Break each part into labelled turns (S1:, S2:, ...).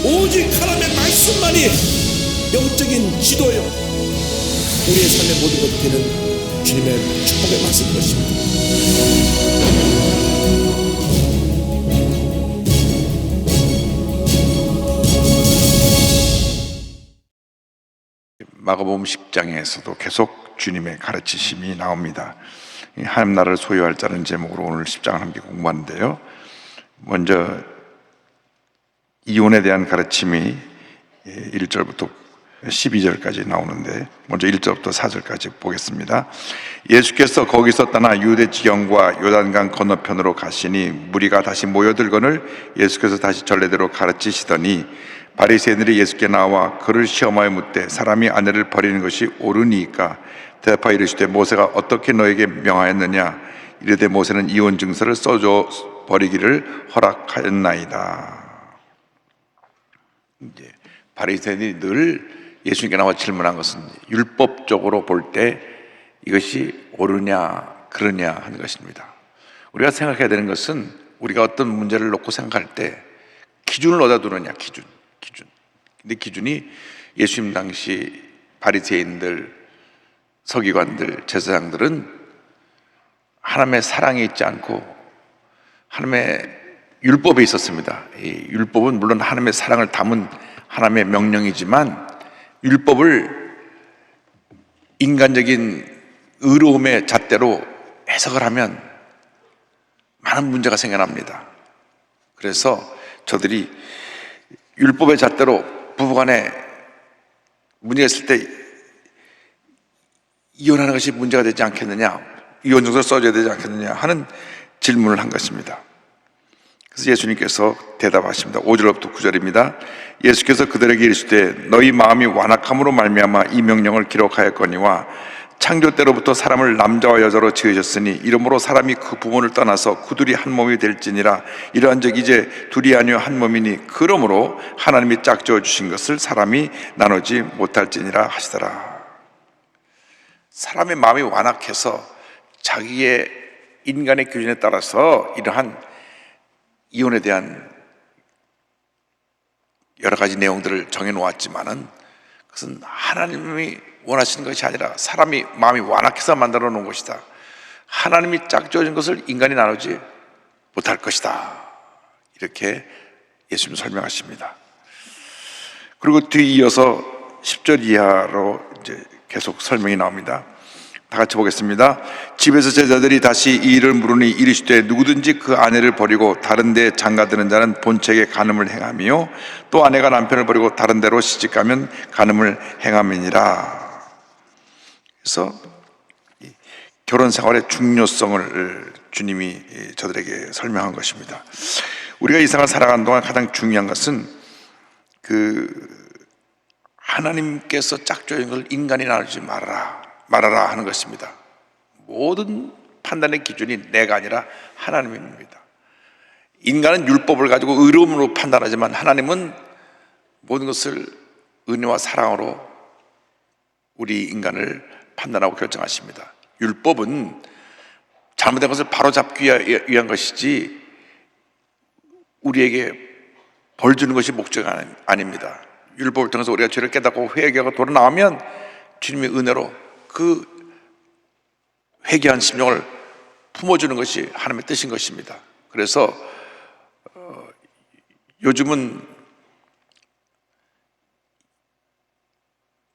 S1: 오직 하나님의 말씀만이 영적인 지도요, 우리의 삶의 모든 것이 되는 주님의 축복의 말씀인 것입니다.
S2: 마가복음 10장에서도 계속 주님의 가르치심이 나옵니다. 하나님 나라를 소유할 자는 제목으로 오늘 10장을 함께 공부하는데요, 먼저 이혼에 대한 가르침이 1절부터 12절까지 나오는데, 먼저 1절부터 4절까지 보겠습니다. 예수께서 거기서 떠나 유대 지경과 요단강 건너편으로 가시니 무리가 다시 모여들거늘 예수께서 다시 전례대로 가르치시더니 바리새인들이 예수께 나와 그를 시험하여 묻되 사람이 아내를 버리는 것이 옳으니까? 대답하여 이르시되 모세가 어떻게 너에게 명하였느냐? 이르되 모세는 이혼 증서를 써줘 버리기를 허락하였나이다. 이제 바리새인들이 늘 예수님께 나와 질문한 것은 율법적으로 볼 때 이것이 옳으냐 그러냐 하는 것입니다. 우리가 생각해야 되는 것은, 우리가 어떤 문제를 놓고 생각할 때 기준을 어디다 두느냐, 기준. 근데 기준이 예수님 당시 바리새인들, 서기관들, 제사장들은 하나님의 사랑에 있지 않고 하나님의 율법에 있었습니다. 이 율법은 물론 하나님의 사랑을 담은 하나님의 명령이지만, 율법을 인간적인 의로움의 잣대로 해석을 하면 많은 문제가 생겨납니다. 그래서 저들이 율법의 잣대로 부부간에 문제가 있을 때 이혼하는 것이 문제가 되지 않겠느냐, 이혼 증서를 써줘야 되지 않겠느냐 하는 질문을 한 것입니다. 그래서 예수님께서 대답하십니다. 5절부터 9절입니다. 예수께서 그들에게 이르시되 너희 마음이 완악함으로 말미암아 이 명령을 기록하였거니와 창조 때로부터 사람을 남자와 여자로 지으셨으니 이러므로 사람이 그 부모를 떠나서 그둘이 한 몸이 될지니라. 이러한 적 이제 둘이 아니요 한 몸이니 그러므로 하나님이 짝지어 주신 것을 사람이 나누지 못할지니라 하시더라. 사람의 마음이 완악해서 자기의 인간의 기준에 따라서 이러한 이혼에 대한 여러 가지 내용들을 정해놓았지만은, 그것은 하나님이 원하시는 것이 아니라 사람이 마음이 완악해서 만들어 놓은 것이다. 하나님이 짝지어진 것을 인간이 나누지 못할 것이다. 이렇게 예수님 설명하십니다. 그리고 뒤이어서 10절 이하로 이제 계속 설명이 나옵니다. 다 같이 보겠습니다. 집에서 제자들이 다시 이 일을 물으니 이르시되 누구든지 그 아내를 버리고 다른 데 장가드는 자는 본책에 간음을 행하며 또 아내가 남편을 버리고 다른 데로 시집가면 간음을 행함이니라. 그래서 결혼 생활의 중요성을 주님이 저들에게 설명한 것입니다. 우리가 이 세상을 살아가는 동안 가장 중요한 것은 하나님께서 짝지어진 걸 인간이 나누지 말아라 하는 것입니다. 모든 판단의 기준이 내가 아니라 하나님입니다. 인간은 율법을 가지고 의로움으로 판단하지만 하나님은 모든 것을 은혜와 사랑으로 우리 인간을 판단하고 결정하십니다. 율법은 잘못된 것을 바로잡기 위한 것이지 우리에게 벌 주는 것이 목적이 아닙니다. 율법을 통해서 우리가 죄를 깨닫고 회개하고 돌아 나오면 주님의 은혜로 그 회개한 심령을 품어주는 것이 하나님의 뜻인 것입니다. 그래서 요즘은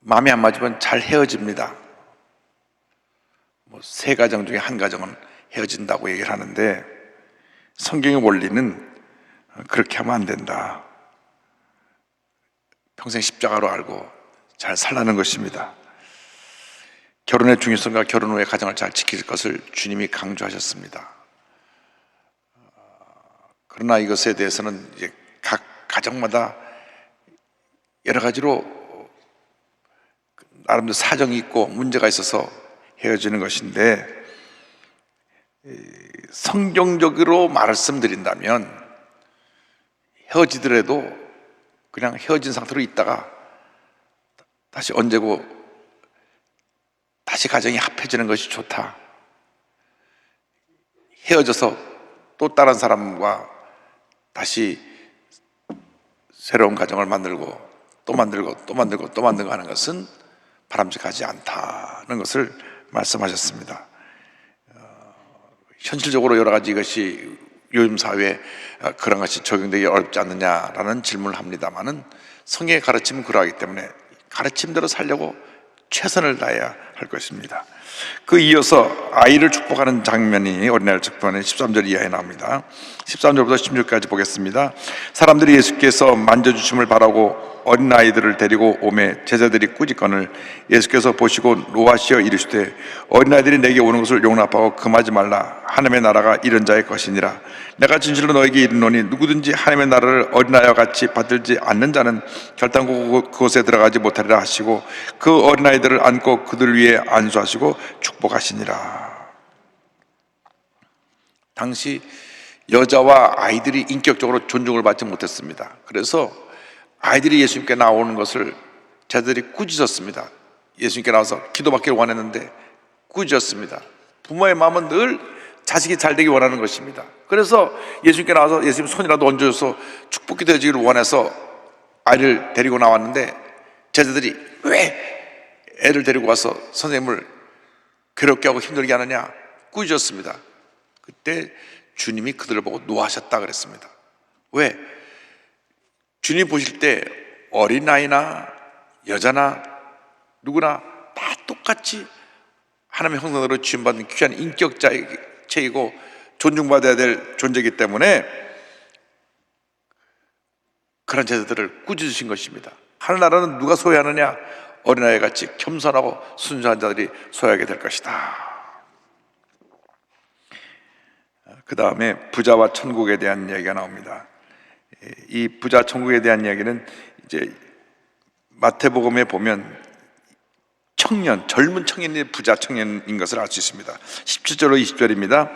S2: 마음이 안 맞으면 잘 헤어집니다. 세 가정 중에 한 가정은 헤어진다고 얘기를 하는데, 성경의 원리는 그렇게 하면 안 된다. 평생 십자가로 알고 잘 살라는 것입니다. 결혼의 중요성과 결혼 후의 가정을 잘 지킬 것을 주님이 강조하셨습니다. 그러나 이것에 대해서는 이제 각 가정마다 여러 가지로 나름대로 사정이 있고 문제가 있어서 헤어지는 것인데, 성경적으로 말씀드린다면 헤어지더라도 그냥 헤어진 상태로 있다가 다시 언제고 다시 가정이 합해지는 것이 좋다. 헤어져서 또 다른 사람과 다시 새로운 가정을 만들고 또 만들고 또 만들고 또 만들고 하는 것은 바람직하지 않다는 것을 말씀하셨습니다. 현실적으로 여러 가지 이것이 요즘 사회에 그런 것이 적용되기 어렵지 않느냐라는 질문을 합니다만은 성경의 가르침은 그러하기 때문에 가르침대로 살려고 최선을 다해야 할 것입니다. 그 이어서 아이를 축복하는 장면이 어린아이를 축복하는 13절 이하에 나옵니다. 13절부터 16절까지 보겠습니다. 사람들이 예수께서 만져주심을 바라고 어린아이들을 데리고 오매 제자들이 꾸짖거늘 예수께서 보시고 노하시어 이르시되 어린아이들이 내게 오는 것을 용납하고 금하지 말라. 하나님의 나라가 이런 자의 것이니라. 내가 진실로 너에게 이르노니 누구든지 하나님의 나라를 어린아이와 같이 받들지 않는 자는 결단코 그곳에 들어가지 못하리라 하시고 그 어린아이들을 안고 그들 위에 안수하시고 축복하시니라. 당시 여자와 아이들이 인격적으로 존중을 받지 못했습니다. 그래서 아이들이 예수님께 나오는 것을 제자들이 꾸짖었습니다. 예수님께 나와서 기도받기를 원했는데 꾸짖었습니다. 부모의 마음은 늘 자식이 잘 되기 원하는 것입니다. 그래서 예수님께 나와서 예수님 손이라도 얹어줘서 축복이 되기를 원해서 아이를 데리고 나왔는데 제자들이 왜 애를 데리고 와서 선생님을 괴롭게 하고 힘들게 하느냐 꾸짖었습니다. 그때 주님이 그들을 보고 노하셨다 그랬습니다. 왜? 주님 보실 때 어린아이나 여자나 누구나 다 똑같이 하나님의 형상으로 지음받은 귀한 인격체이고 존중받아야 될 존재이기 때문에 그런 제자들을 꾸짖으신 것입니다. 하늘나라는 누가 소유하느냐? 어린아이같이 겸손하고 순수한 자들이 소유하게 될 것이다. 그 다음에 부자와 천국에 대한 이야기가 나옵니다. 이 부자 천국에 대한 이야기는 이제 마태복음에 보면 젊은 청년이 부자 청년인 것을 알 수 있습니다. 17절로 20절입니다.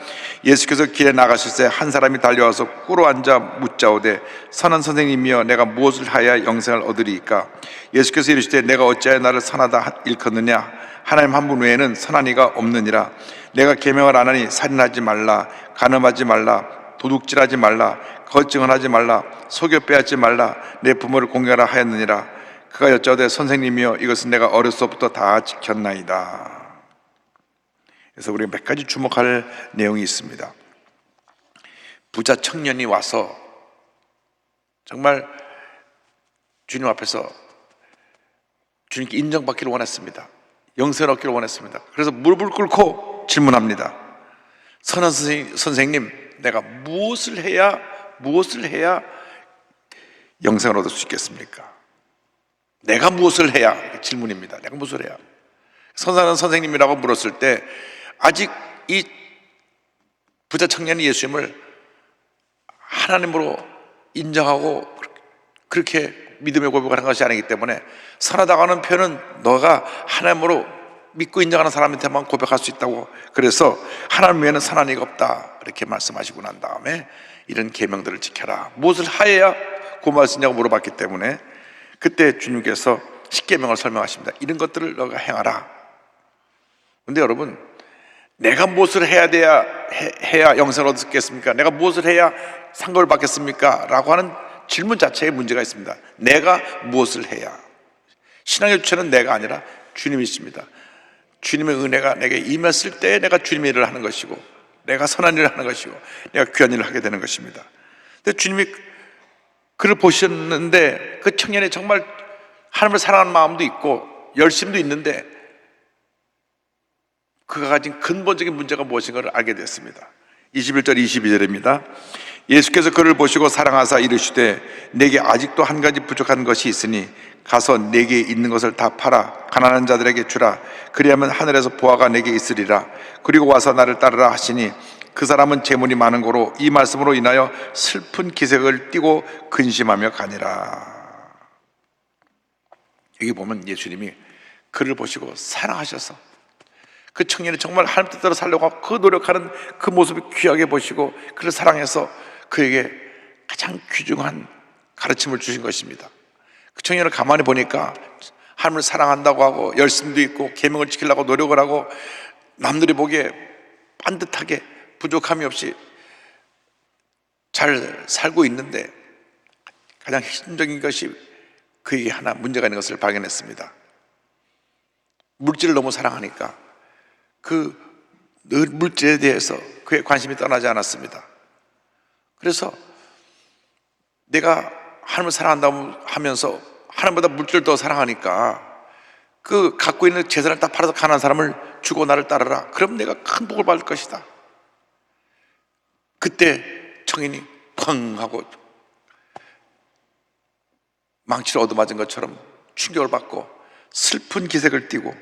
S2: 예수께서 길에 나가실 때 한 사람이 달려와서 꿇어 앉아 묻자오되 선한 선생님이여 내가 무엇을 하여야 영생을 얻으리이까? 예수께서 이르시되 내가 어찌하여 나를 선하다 일컫느냐? 하나님 한 분 외에는 선한 이가 없느니라. 내가 계명을 안 하니 살인하지 말라, 간음하지 말라, 도둑질하지 말라, 거짓증언하지 말라, 속여 빼앗지 말라, 내 부모를 공경하라 하였느니라. 그가 여짜오되 선생님이여 이것은 내가 어려서부터 다 지켰나이다. 그래서 우리가 몇 가지 주목할 내용이 있습니다. 부자 청년이 와서 정말 주님 앞에서 주님께 인정받기를 원했습니다. 영생을 얻기를 원했습니다. 그래서 무릎을 꿇고 질문합니다. 선한 선생님, 내가 무엇을 해야 영생을 얻을 수 있겠습니까? 내가 무엇을 해야? 질문입니다. 내가 무엇을 해야? 선한 선생님이라고 물었을 때 아직 이 부자 청년이 예수님을 하나님으로 인정하고 그렇게 믿음의 고백을 한 것이 아니기 때문에 선하다고 하는 표현은 너가 하나님으로 믿고 인정하는 사람한테만 고백할 수 있다고, 그래서 하나님 외에는 선한 이가 없다 이렇게 말씀하시고 난 다음에 이런 계명들을 지켜라. 무엇을 하여야 구원받을 수 있냐고 물어봤기 때문에 그때 주님께서 십계명을 설명하십니다. 이런 것들을 너가 행하라. 근데 여러분, 내가 무엇을 해야 영생을 얻겠습니까? 내가 무엇을 해야 상급을 받겠습니까? 라고 하는 질문 자체에 문제가 있습니다. 내가 무엇을 해야? 신앙의 주체는 내가 아니라 주님이십니다. 주님의 은혜가 내게 임했을 때 내가 주님의 일을 하는 것이고, 내가 선한 일을 하는 것이고, 내가 귀한 일을 하게 되는 것입니다. 근데 주님이 그를 보셨는데 그 청년이 정말 하나님을 사랑하는 마음도 있고 열심도 있는데 그가 가진 근본적인 문제가 무엇인가를 알게 됐습니다. 21절 22절입니다. 예수께서 그를 보시고 사랑하사 이르시되 내게 아직도 한 가지 부족한 것이 있으니 가서 내게 있는 것을 다 팔아 가난한 자들에게 주라. 그리하면 하늘에서 보화가 내게 있으리라. 그리고 와서 나를 따르라 하시니 그 사람은 재물이 많은 고로 이 말씀으로 인하여 슬픈 기색을 띠고 근심하며 가니라. 여기 보면 예수님이 그를 보시고 사랑하셔서 그 청년이 정말 하나님 뜻대로 살려고 하고 그 노력하는 그 모습이 귀하게 보시고 그를 사랑해서 그에게 가장 귀중한 가르침을 주신 것입니다. 그 청년을 가만히 보니까 하나님을 사랑한다고 하고 열심도 있고 계명을 지키려고 노력을 하고 남들이 보기에 반듯하게 부족함이 없이 잘 살고 있는데 가장 핵심적인 것이 그에게 하나 문제가 있는 것을 발견했습니다. 물질을 너무 사랑하니까 그 물질에 대해서 그의 관심이 떠나지 않았습니다. 그래서 내가 하나님을 사랑한다고 하면서 하나님보다 물질을 더 사랑하니까 그 갖고 있는 재산을 다 팔아서 가난한 사람을 주고 나를 따르라. 그럼 내가 큰 복을 받을 것이다. 그때 청인이 펑 하고 망치를 얻어맞은 것처럼 충격을 받고 슬픈 기색을 띠고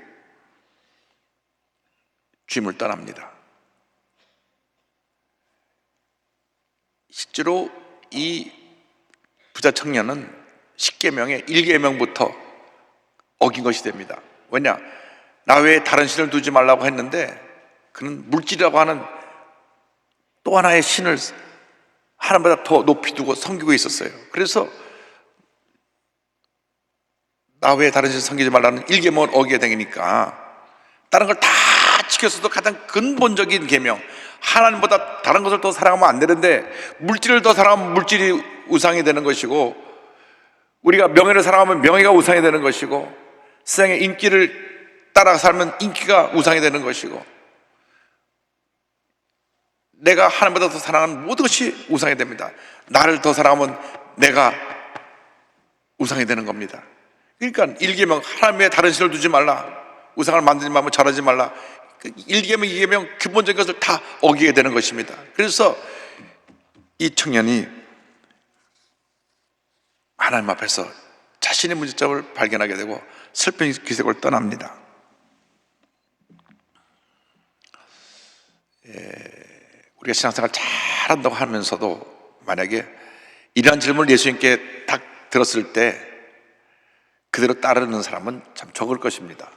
S2: 주님을 떠납니다. 실제로 이 부자 청년은 10계명의 1계명부터 어긴 것이 됩니다. 왜냐? 나 외에 다른 신을 두지 말라고 했는데 그는 물질이라고 하는 또 하나의 신을 하나님보다 더 높이 두고 섬기고 있었어요. 그래서 나 외에 다른 신을 섬기지 말라는 1계명을 어기게 되니까 다른 걸 다 지켰어도 가장 근본적인 계명, 하나님보다 다른 것을 더 사랑하면 안 되는데 물질을 더 사랑하면 물질이 우상이 되는 것이고, 우리가 명예를 사랑하면 명예가 우상이 되는 것이고, 세상의 인기를 따라 살면 인기가 우상이 되는 것이고, 내가 하나님보다 더 사랑하는 모든 것이 우상이 됩니다. 나를 더 사랑하면 내가 우상이 되는 겁니다. 그러니까 1계명, 하나님 외에 다른 신을 두지 말라, 우상을 만들지 말고 절하지 말라, 1계명, 2계명 기본적인 것을 다 어기게 되는 것입니다. 그래서 이 청년이 하나님 앞에서 자신의 문제점을 발견하게 되고 슬픈 기색을 떠납니다. 우리가 신앙생활 잘한다고 하면서도 만약에 이러한 질문을 예수님께 딱 들었을 때 그대로 따르는 사람은 참 적을 것입니다.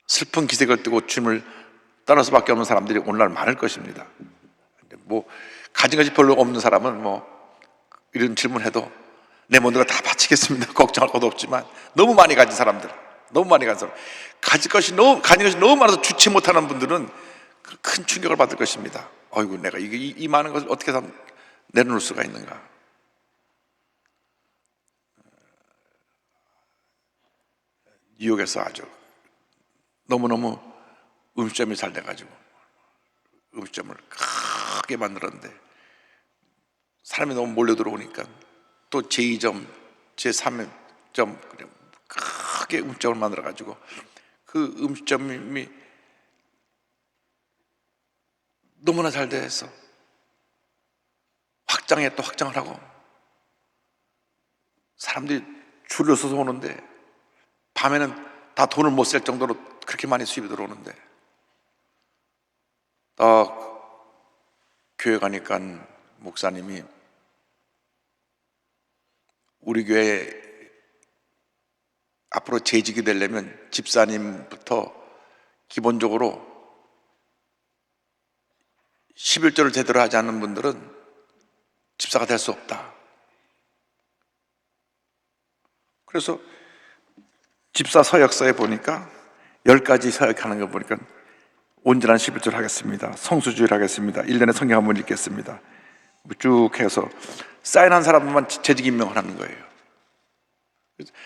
S2: 슬픈 기색을 띠고 주님을 떠날 수밖에 없는 사람들이 오늘날 많을 것입니다. 뭐 가진 것이 별로 없는 사람은 뭐 이런 질문해도 내 모든 걸 다 바치겠습니다. 걱정할 것도 없지만, 너무 많이 가진 사람들, 너무 많이 가진 사람, 가진 것이 너무 많아서 주체 못하는 분들은 큰 충격을 받을 것입니다. 어이구, 내가 이 많은 것을 어떻게 다 내려놓을 수가 있는가. 뉴욕에서 아주 너무너무 음식점이 잘 돼가지고 음식점을 크게 만들었는데 사람이 너무 몰려 들어오니까 또 제2점, 제3점 크게 음식점을 만들어가지고 그 음식점이 너무나 잘 돼서 확장에 또 확장을 하고 사람들이 줄을 서서 오는데 밤에는 다 돈을 못 쓸 정도로 그렇게 많이 수입이 들어오는데, 교회 가니까 목사님이 우리 교회 앞으로 재직이 되려면 집사님부터 기본적으로 11조를 제대로 하지 않는 분들은 집사가 될 수 없다. 그래서 집사 서역서에 보니까 10가지 서역하는 거 보니까 온전한 11조를 하겠습니다, 성수주의를 하겠습니다, 1년에 성경 한번 읽겠습니다, 쭉 해서 사인한 사람만 재직 임명을 하는 거예요.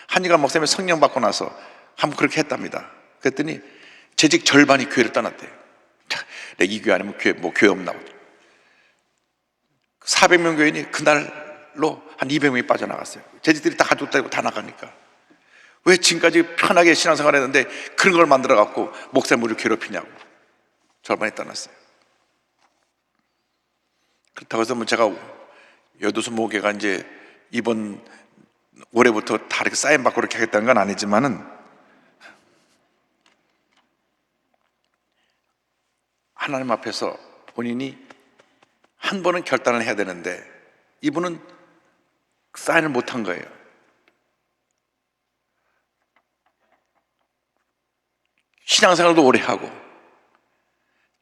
S2: 한니간 목사님이 성령 받고 나서 한번 그렇게 했답니다. 그랬더니 재직 절반이 교회를 떠났대요. 내가 이 교회 아니면 교회 없나 보다. 400명 교인이 그날로 한 200명이 빠져나갔어요. 재직들이 다 가족 데리고 다 나가니까. 왜 지금까지 편하게 신앙생활 했는데 그런 걸 만들어 갖고 목사님을 괴롭히냐고 절반이 떠났어요. 그렇다고 해서 뭐 제가 여도수 모교가 이제 이번 올해부터 다 이렇게 사인 받고 이렇게 하겠다는 건 아니지만은, 하나님 앞에서 본인이 한 번은 결단을 해야 되는데 이분은 사인을 못한 거예요. 신앙생활도 오래 하고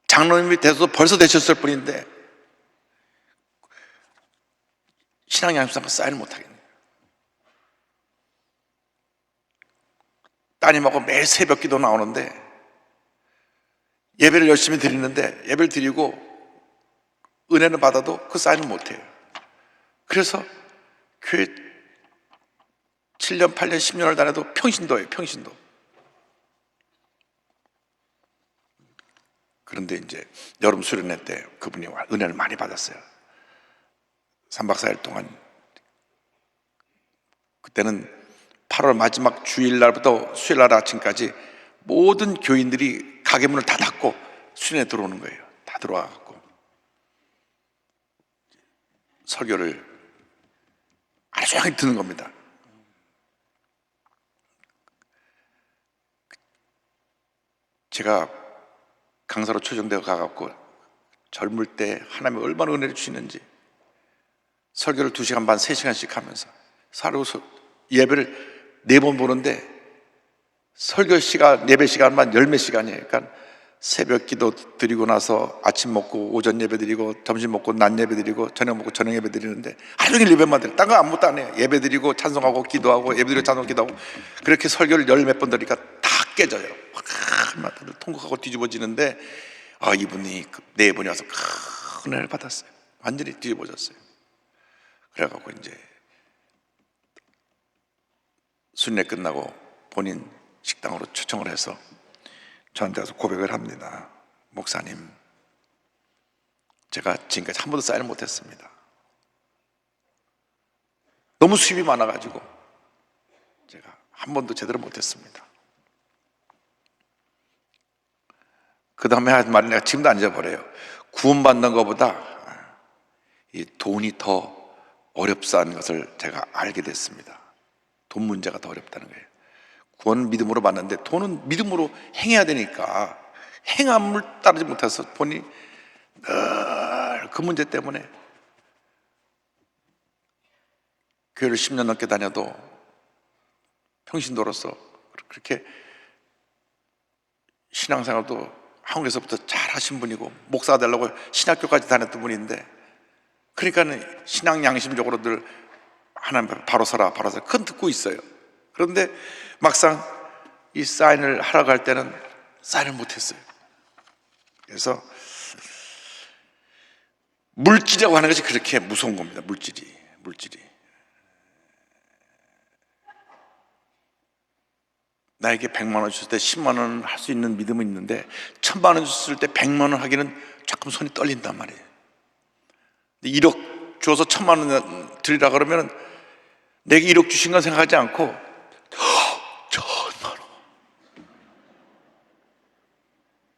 S2: 장로님이 돼서 벌써 되셨을 뿐인데 신앙 양심상 사인을 못하겠네요. 따님하고 매일 새벽 기도 나오는데 예배를 열심히 드리는데 예배를 드리고 은혜는 받아도 그 사인을 못해요. 그래서 교회 7년, 8년, 10년을 다녀도 평신도예요, 평신도. 그런데 이제 여름 수련회 때 그분이 은혜를 많이 받았어요. 3박 4일 동안. 그때는 8월 마지막 주일날부터 수요일날 아침까지 모든 교인들이 가게 문을 다 닫고 수련회 들어오는 거예요. 다 들어와갖고 설교를 아주 조용히 듣는 겁니다. 제가 강사로 초청되어 가갖고 젊을 때 하나님이 얼마나 은혜를 주시는지 설교를 2시간 반, 3시간씩 하면서 하루 예배를 4번 보는데 설교 시간, 예배 시간만 10몇 시간이에요. 그러니까 새벽 기도 드리고 나서 아침 먹고 오전 예배 드리고 점심 먹고 낮 예배 드리고 저녁 먹고 저녁 예배 드리는데 하루 종일 예배만 드려요. 딴 거 아무것도 안 해요. 예배 드리고 찬송하고 기도하고 예배 드리고 찬송 기도하고 그렇게 설교를 10몇 번 드리니까 다 깨져요. 막 통곡하고 뒤집어지는데 이분이 4번이 와서 큰 은혜를 받았어요. 완전히 뒤집어졌어요. 그래갖고 이제 순례 끝나고 본인 식당으로 초청을 해서 저한테 와서 고백을 합니다. 목사님, 제가 지금까지 한 번도 사인을 못했습니다. 너무 수입이 많아가지고 제가 한 번도 제대로 못했습니다. 그 다음에 한 말을 내가 지금도 안 잊어버려요. 구원받는 것보다 이 돈이 더 어렵다는 것을 제가 알게 됐습니다. 돈 문제가 더 어렵다는 거예요. 구원 믿음으로 받는데 돈은 믿음으로 행해야 되니까 행함을 따르지 못해서 본인이 늘 그 문제 때문에 교회를 10년 넘게 다녀도 평신도로서 그렇게 신앙생활도 한국에서부터 잘 하신 분이고 목사가 되려고 신학교까지 다녔던 분인데 그러니까 신앙 양심적으로 늘 하나님 앞에 바로 서라 바로 서라 그건 듣고 있어요. 그런데 막상 이 사인을 하러 갈 때는 사인을 못했어요. 그래서 물질이라고 하는 것이 그렇게 무서운 겁니다. 물질이 나에게 100만 원 줬을 때 10만 원 할 수 있는 믿음은 있는데 1000만 원 줬을 때 100만 원 하기는 조금 손이 떨린단 말이에요. 1억 줘서 1000만 원 드리라 그러면 내게 1억 주신 건 생각하지 않고 1000만 원.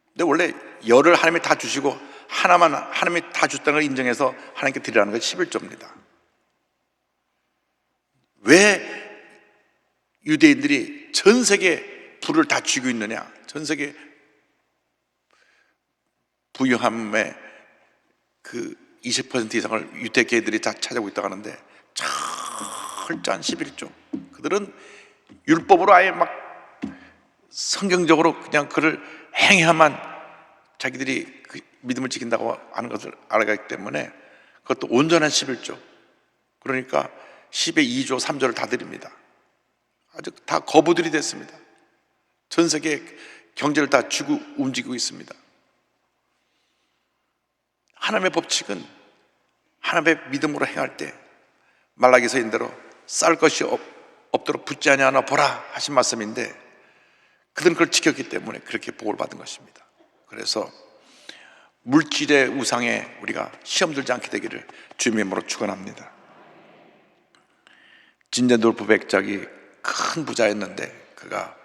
S2: 근데 원래 열을 하나님이 다 주시고 하나만 하나님이 다 줬다는 걸 인정해서 하나님께 드리라는 것이 11조입니다. 왜 유대인들이 전 세계 부를 다 쥐고 있느냐? 전 세계 부유함의 그 20% 이상을 유대계들이 다 차지하고 있다고 하는데 철저한 11조. 그들은 율법으로 아예 막 성경적으로 그냥 그를 행해야만 자기들이 그 믿음을 지킨다고 하는 것을 알아가기 때문에 그것도 온전한 11조. 그러니까 10의 2조, 3조를 다 드립니다. 아주 다 거부들이 됐습니다. 전 세계 경제를 다 쥐고 움직이고 있습니다. 하나님의 법칙은 하나님의 믿음으로 행할 때 말라기서인 대로 쌀 것이 없도록 붙지 아니하나 보라 하신 말씀인데 그들은 그걸 지켰기 때문에 그렇게 복을 받은 것입니다. 그래서 물질의 우상에 우리가 시험 들지 않게 되기를 주님의 이름으로 축원합니다. 진제돌프 백작이 큰 부자였는데 그가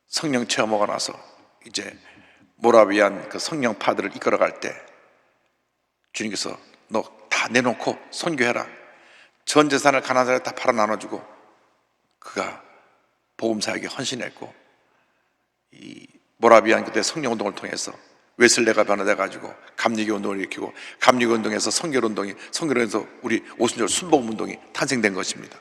S2: 성령 체험하고 나서 이제 모라비안 그 성령파들을 이끌어갈 때 주님께서 너 다 내놓고 선교해라. 전 재산을 가난한 사람에 다 팔아 나눠주고 그가 복음사에게 헌신했고 이 모라비안 그때 성령운동을 통해서 웨슬레가 변화돼가지고 감리교 운동을 일으키고 감리교 운동에서 성결운동에서 우리 오순절 순복음운동이 탄생된 것입니다.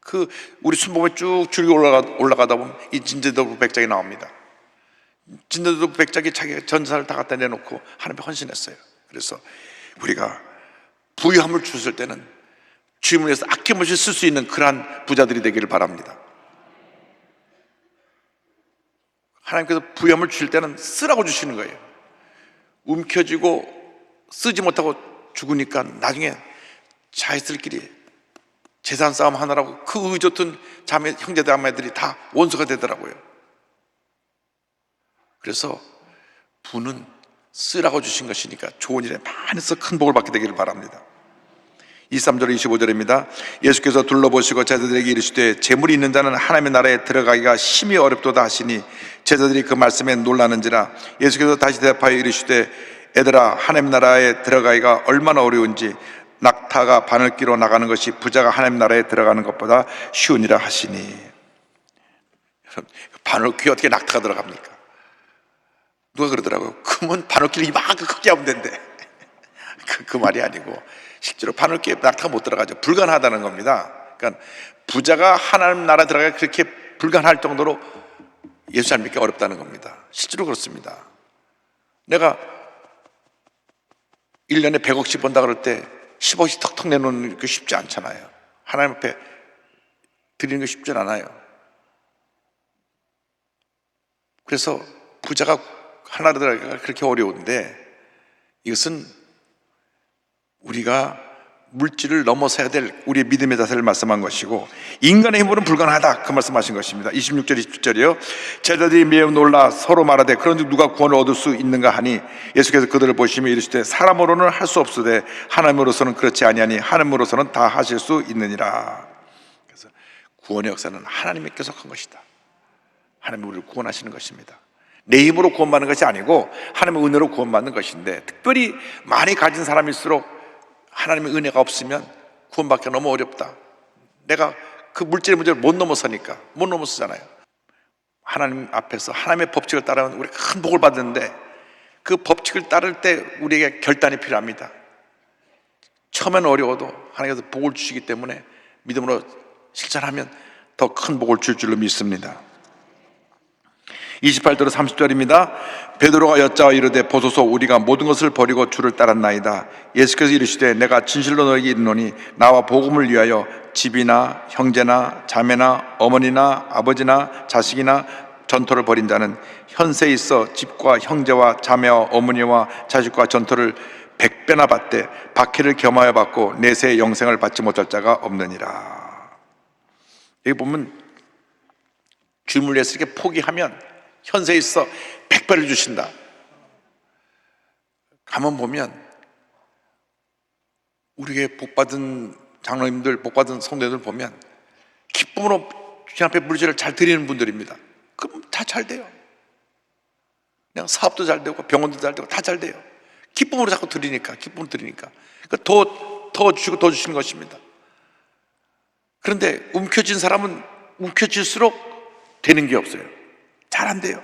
S2: 그 우리 순복음에 쭉 줄기 올라가다 보면 이 진제도부 백작이 나옵니다. 진제도부 백작이 자기가 전사를 다 갖다 내놓고 하나님께 헌신했어요. 그래서 우리가 부유함을 주실 때는 주님을 위해서 아낌없이 쓸 수 있는 그러한 부자들이 되기를 바랍니다. 하나님께서 부유함을 주실 때는 쓰라고 주시는 거예요. 움켜쥐고 쓰지 못하고 죽으니까 나중에 자식들끼리 재산 싸움 하느라고 그 의좋던 자매, 형제 자매들이 다 원수가 되더라고요. 그래서 부는 쓰라고 주신 것이니까 좋은 일에 많이 써 큰 복을 받게 되기를 바랍니다. 23절 25절입니다. 예수께서 둘러보시고 제자들에게 이르시되 재물이 있는 자는 하나님의 나라에 들어가기가 심히 어렵도다 하시니 제자들이 그 말씀에 놀라는지라. 예수께서 다시 대답하여 이르시되 애들아, 하나님 나라에 들어가기가 얼마나 어려운지 낙타가 바늘 끼로 나가는 것이 부자가 하나님 나라에 들어가는 것보다 쉬우니라 하시니. 바늘 귀에 어떻게 낙타가 들어갑니까? 누가 그러더라고요. 그러면 바늘귀를 이만큼 크게 하면 된대. 그 말이 아니고 실제로 바늘귀에 낙타가 못 들어가죠. 불가능하다는 겁니다. 그러니까 부자가 하나님 나라에 들어가기 그렇게 불가능할 정도로 예수 잘 믿기 어렵다는 겁니다. 실제로 그렇습니다. 내가 1년에 100억씩 번다 그럴 때 10억씩 턱턱 내놓는 게 쉽지 않잖아요. 하나님 앞에 드리는 게 쉽지 않아요. 그래서 부자가 하나로 들어가기가 그렇게 어려운데, 이것은 우리가 물질을 넘어서야 될 우리의 믿음의 자세를 말씀한 것이고, 인간의 힘으로는 불가능하다 그 말씀하신 것입니다. 26절 27절이요. 제자들이 매우 놀라 서로 말하되 그런즉 누가 구원을 얻을 수 있는가 하니 예수께서 그들을 보시며 이르시되 사람으로는 할 수 없으되 하나님으로서는 그렇지 아니하니 하나님으로서는 다 하실 수 있느니라. 그래서 구원의 역사는 하나님께 속한 것이다. 하나님이 우리를 구원하시는 것입니다. 내 힘으로 구원받는 것이 아니고 하나님의 은혜로 구원받는 것인데, 특별히 많이 가진 사람일수록 하나님의 은혜가 없으면 구원받기가 너무 어렵다. 내가 그 물질의 문제를 못 넘어서니까 못 넘어서잖아요. 하나님 앞에서 하나님의 법칙을 따르면 우리가 큰 복을 받는데, 그 법칙을 따를 때 우리에게 결단이 필요합니다. 처음에는 어려워도 하나님께서 복을 주시기 때문에 믿음으로 실천하면 더 큰 복을 줄 줄로 믿습니다. 28절로 30절입니다. 베드로가 여짜와 이르되 보소서, 우리가 모든 것을 버리고 주를 따랐나이다. 예수께서 이르시되 내가 진실로 너에게 이르노니 나와 복음을 위하여 집이나 형제나 자매나 어머니나 아버지나 자식이나 전토를 벌인 자는 현세에 있어 집과 형제와 자매와 어머니와 자식과 전토를 100배나 받되 박해를 겸하여 받고 내세의 영생을 받지 못할 자가 없느니라. 여기 보면 주님을 위해서 이렇게 포기하면 현세에 있어 100배를 주신다. 가만 보면 우리에게 복받은 장로님들, 복받은 성도들 보면 기쁨으로 주님 앞에 물질을 잘 드리는 분들입니다. 그럼 다 잘 돼요. 그냥 사업도 잘 되고 병원도 잘 되고 다 잘 돼요. 기쁨으로 자꾸 드리니까, 기쁨으로 드리니까. 그러니까 더 주시고 더 주시는 것입니다. 그런데 움켜쥔 사람은 움켜질수록 되는 게 없어요. 잘 안 돼요.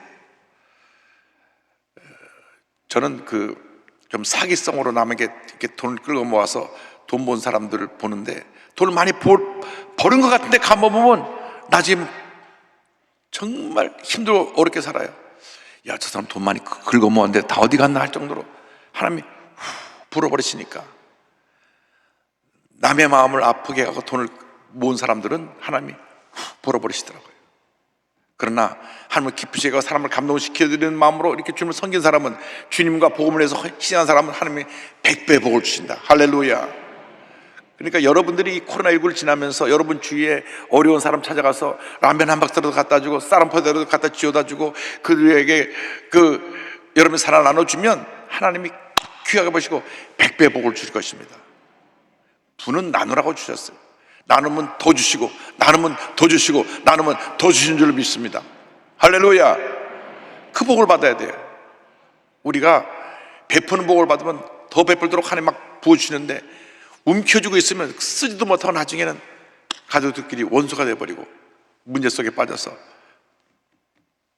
S2: 저는 좀 사기성으로 남에게 이렇게 돈을 끌고 모아서 돈 번 사람들을 보는데, 돈을 많이 버는 것 같은데 가만 보면 나중에 정말 힘들고 어렵게 살아요. 야, 저 사람 돈 많이 긁어 모았는데 다 어디 갔나 할 정도로 하나님이 불어버리시니까. 남의 마음을 아프게 하고 돈을 모은 사람들은 하나님이 불어버리시더라고요. 그러나 하나님을 기쁘시게 하고 사람을 감동시켜드리는 마음으로 이렇게 주님을 섬긴 사람은, 주님과 복음을 위해서 희생한 사람은 하나님이 100배 복을 주신다. 할렐루야. 그러니까 여러분들이 이 코로나19를 지나면서 여러분 주위에 어려운 사람 찾아가서 라면 한 박스라도 갖다 주고 쌀 한 포대라도 갖다 쥐어다 주고 그들에게 여러분의 사랑을 나눠주면 하나님이 귀하게 보시고 100배 복을 줄 것입니다. 부는 나누라고 주셨어요. 나누면 더 주시고, 나누면 더 주시고, 나누면 더 주신 줄 믿습니다. 할렐루야. 그 복을 받아야 돼요. 우리가 베푸는 복을 받으면 더 베풀도록 하나님 막 부어주시는데, 움켜쥐고 있으면 쓰지도 못하고 나중에는 가족들끼리 원수가 되어버리고 문제 속에 빠져서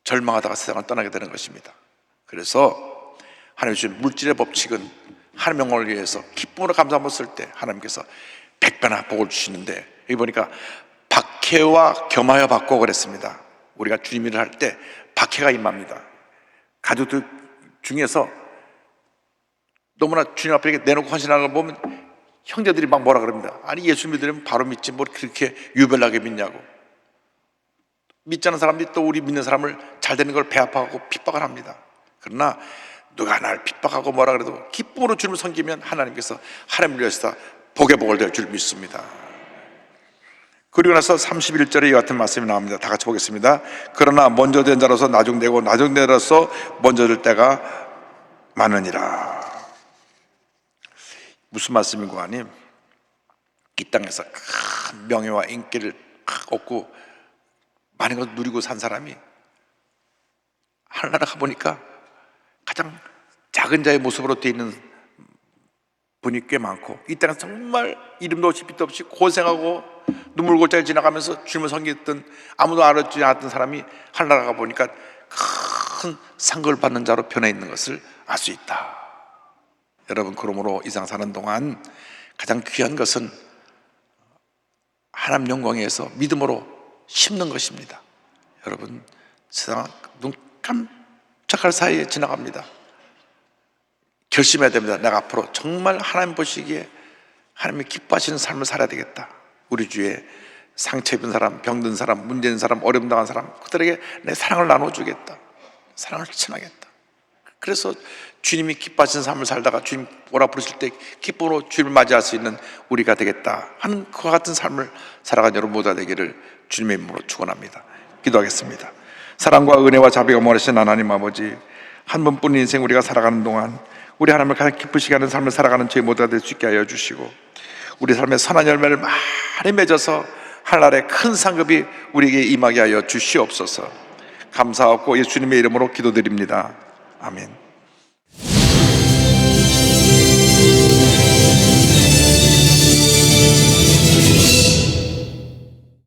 S2: 절망하다가 세상을 떠나게 되는 것입니다. 그래서 하나님 주신 물질의 법칙은 하나님의 영광을 위해서 기쁨으로 감사 한번 쓸 때 하나님께서 100배나 복을 주시는데, 여기 보니까 박해와 겸하여 받고 그랬습니다. 우리가 주님 일을 할 때 박해가 임합니다. 가족들 중에서 너무나 주님 앞에 이렇게 내놓고 헌신하는 걸 보면 형제들이 막 뭐라 그럽니다. 아니, 예수 믿으려면 바로 믿지 뭘 그렇게 유별나게 믿냐고. 믿지 않는 사람들이 또 우리 믿는 사람을 잘 되는 걸 배합하고 핍박을 합니다. 그러나 누가 날 핍박하고 뭐라 그래도 기쁨으로 주님을 섬기면 하나님께서 하나님을 위해서 복의 복을 될 줄 믿습니다. 그리고 나서 31절에 이 같은 말씀이 나옵니다. 다 같이 보겠습니다. 그러나 먼저 된 자로서 나중되고 나중된 자로서 먼저 될 때가 많으니라. 무슨 말씀인고 하니, 이 땅에서 큰 명예와 인기를 얻고 많은 것을 누리고 산 사람이 하늘나라 가보니까 가장 작은 자의 모습으로 되어 있는 분이 꽤 많고, 이 땅에서 정말 이름도 없이 빛도 없이 고생하고 눈물골짜기 지나가면서 주님을 섬기던 아무도 알아주지 않았던 사람이 하늘나라 가보니까 큰 상급을 받는 자로 변해 있는 것을 알 수 있다. 여러분, 그러므로 이 세상 사는 동안 가장 귀한 것은 하나님 영광에서 믿음으로 심는 것입니다. 여러분, 세상 눈 깜짝할 사이에 지나갑니다. 결심해야 됩니다. 내가 앞으로 정말 하나님 보시기에 하나님이 기뻐하시는 삶을 살아야 되겠다. 우리 주위에 상처 입은 사람, 병든 사람, 문제 있는 사람, 어려움 당한 사람, 그들에게 내 사랑을 나눠주겠다. 사랑을 실천하겠다. 그래서 주님이 기뻐하시는 삶을 살다가 주님 오라 부르실 때 기쁨으로 주님을 맞이할 수 있는 우리가 되겠다 하는 그와 같은 삶을 살아가는 여러분 모두가 되기를 주님의 이름으로 축원합니다. 기도하겠습니다. 사랑과 은혜와 자비가 많으신 하나님 아버지, 한 번뿐인 인생 우리가 살아가는 동안 우리 하나님을 가장 기쁘시게 하는 삶을 살아가는 저희 모두가 될 수 있게 하여 주시고, 우리 삶의 선한 열매를 많이 맺어서 하늘나라의 큰 상급이 우리에게 임하게 하여 주시옵소서. 감사하고 예수님의 이름으로 기도드립니다. 아멘.